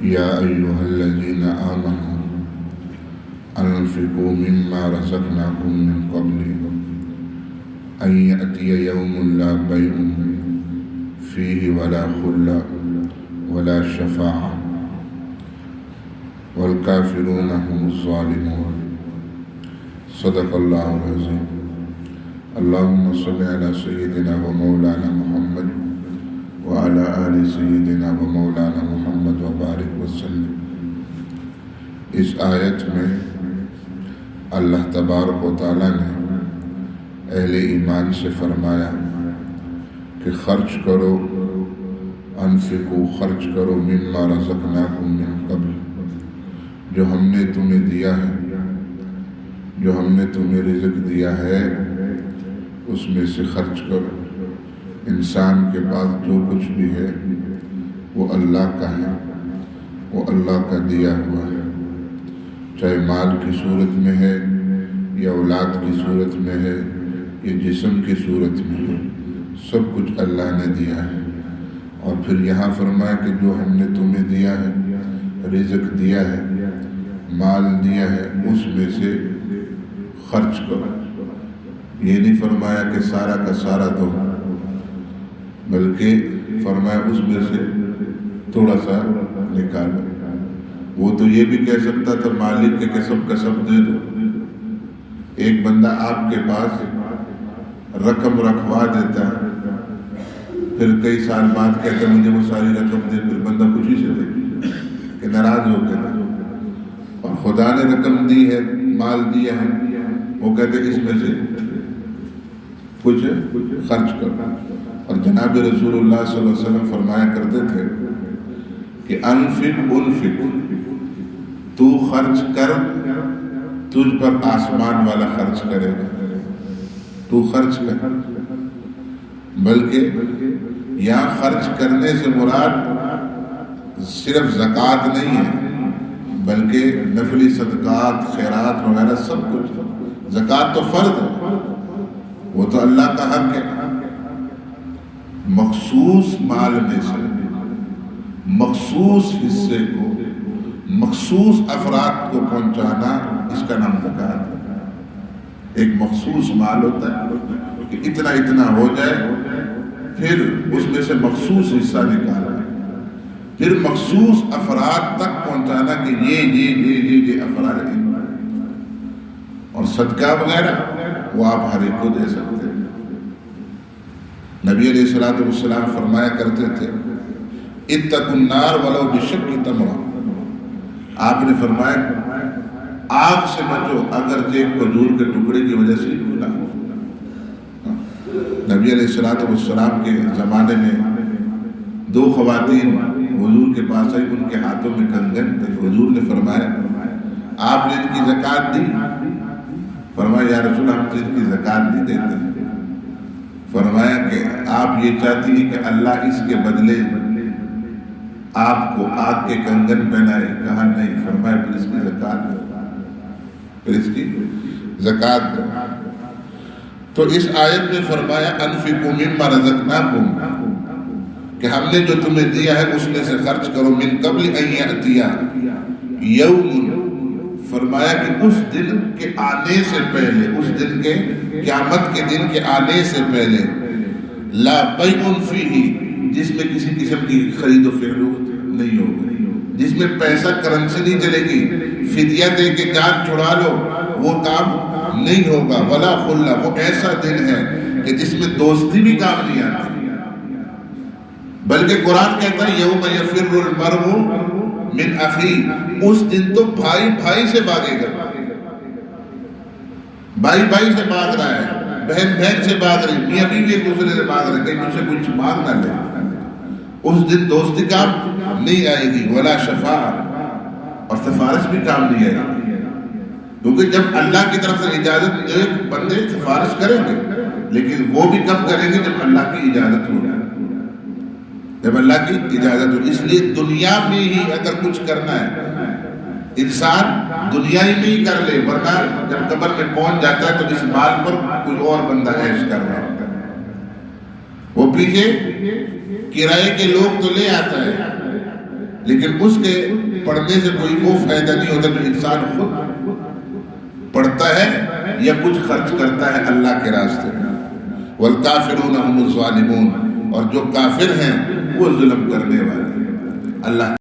یا ایھا الذین آمنوا انفقوا مما رزقناکم من قبل ان یأتی یوم لا بیع فیہ ولا خلة ولا شفاعة والکافرون هم الظالمون۔ صدق اللہ العظیم۔ اللہم صل علی سیدنا و مولانا محمد وعلی آل سیدنا و مولانا محمد وبارک وسلم۔ اس آیت میں اللہ تبارک و تعالیٰ نے اہل ایمان سے فرمایا کہ خرچ کرو، انفقو، خرچ کرو، مما رزقناکم من قبل، جو ہم نے تمہیں دیا ہے، جو ہم نے تمہیں رزق دیا ہے اس میں سے خرچ کرو۔ انسان کے پاس جو کچھ بھی ہے وہ اللہ کا ہے، وہ اللہ کا دیا ہوا ہے، چاہے مال کی صورت میں ہے یا اولاد کی صورت میں ہے یا جسم کی صورت میں ہے، سب کچھ اللہ نے دیا ہے۔ اور پھر یہاں فرمایا کہ جو ہم نے تمہیں دیا ہے، رزق دیا ہے، مال دیا ہے، اس میں سے خرچ کرو۔ یہ نہیں فرمایا کہ سارا کا سارا دو، بلکہ فرمایا اس میں سے تھوڑا سا نکالو۔ وہ تو یہ بھی کہہ سکتا تھا مالک کے سب کا سب دے دو۔ ایک بندہ آپ کے پاس رقم رکھوا دیتا ہے، پھر کئی سال بعد کہتا ہے مجھے وہ ساری رقم دے، پھر بندہ خوشی سے دے کہ ناراض ہو کے دے۔ اور خدا نے رقم دی ہے، مال دیا ہے، وہ کہتے اس میں سے کچھ خرچ کر۔ اور جناب رسول اللہ صلی اللہ علیہ وسلم فرمایا کرتے تھے کہ انفق تو خرچ کر، تجھ پر آسمان والا خرچ کرے گا۔ تو خرچ کر، بلکہ یہاں خرچ کرنے سے مراد صرف زکوٰۃ نہیں ہے، بلکہ نفلی صدقات، خیرات وغیرہ سب کچھ۔ زکوٰۃ تو فرض ہے، وہ تو اللہ کا حق ہے۔ مخصوص مال میں سے مخصوص حصے کو مخصوص افراد کو پہنچانا، اس کا نام زکوٰۃ ہے۔ ایک مخصوص مال ہوتا ہے کہ اتنا اتنا ہو جائے، پھر اس میں سے مخصوص حصہ نکالنا، پھر مخصوص افراد تک پہنچانا کہ یہ افراد ہیں۔ اور صدقہ وغیرہ وہ آپ ہر ایک کو دے سکتے ہیں۔ نبی علیہ الصلوۃ والسلام فرمایا کرتے تھے اتقوا النار ولو بشق تمرہ۔ آپ نے فرمایا آگ سے بچو اگرچہ ایک کھجور کے ٹکڑے کی وجہ سے کیوں نہ ہو۔ نبی علیہ الصلوۃ والسلام کے زمانے میں دو خواتین حضور کے پاس آئی، ان کے ہاتھوں میں کنگن تھے۔ حضور نے فرمایا آپ نے ان کی زکوٰۃ دی؟ فرمایا یا رسول ہم تو ان کی زکوٰۃ نہیں دیتے۔ فرمایا کہ آپ یہ چاہتی ہیں کہ اللہ اس کے بدلے آپ کو آگ کے کنگن پہنائے؟ کہا نہیں۔ فرمایا پھر اس کی زکوٰۃ دو، پھر اس کی زکوٰۃ دو۔ تو اس آیت میں فرمایا انفقوا مما رزقناکم، کہ ہم نے جو تمہیں دیا ہے اس میں سے خرچ کرو، من قبل ان یأتی یوم، فرمایا کہ اس دن کے آنے سے پہلے، اس دن کے قیامت کے دن کے آنے سے پہلے، لا بیع فیہ، جس میں کسی قسم کی خرید و فروخت نہیں ہوگی، جس میں پیسہ کرنسی نہیں چلے گی، فدیہ دے کے جان چھڑا لو، وہ کام نہیں ہوگا، ولا خلہ، وہ ایسا دن ہے کہ جس میں دوستی بھی کام نہیں آتی، بلکہ قرآن کہتا ہے یوم یفر المرء من اخی، اس دن تو بھائی بھائی سے بھاگے گا، بھائی بھائی سے بھاگ رہا ہے، بہن بہن سے بھاگ رہی، میاں بیوی ایک دوسرے سے بھاگ رہے، کہیں مجھ سے کچھ مانگ نہ لے۔ اس دن دوستی کام نہیں آئے گی، ولا شفاعہ، اور سفارش بھی کام نہیں آئے گی، کیونکہ جب اللہ کی طرف سے اجازت ایک بندے سفارش کریں گے، لیکن وہ بھی کب کریں گے جب اللہ کی اجازت ہو، جب اللہ کی اجازت ہو۔ اس لیے دنیا میں ہی اگر کچھ کرنا ہے انسان دنیا ہی میں ہی کر لے، ورنہ جب قبر میں پہنچ جاتا ہے تو اس مال پر کوئی اور بندہ عیش کر رہا ہوتا ہے، وہ پیچھے کرائے کے لوگ تو لے آتا ہے، لیکن اس کے پڑھنے سے کوئی وہ فائدہ نہیں ہوتا جو انسان خود پڑھتا ہے یا کچھ خرچ کرتا ہے اللہ کے راستے میں. والکافرون هم الظالمون، اور جو کافر ہیں وہ ظلم کرنے والے. اللہ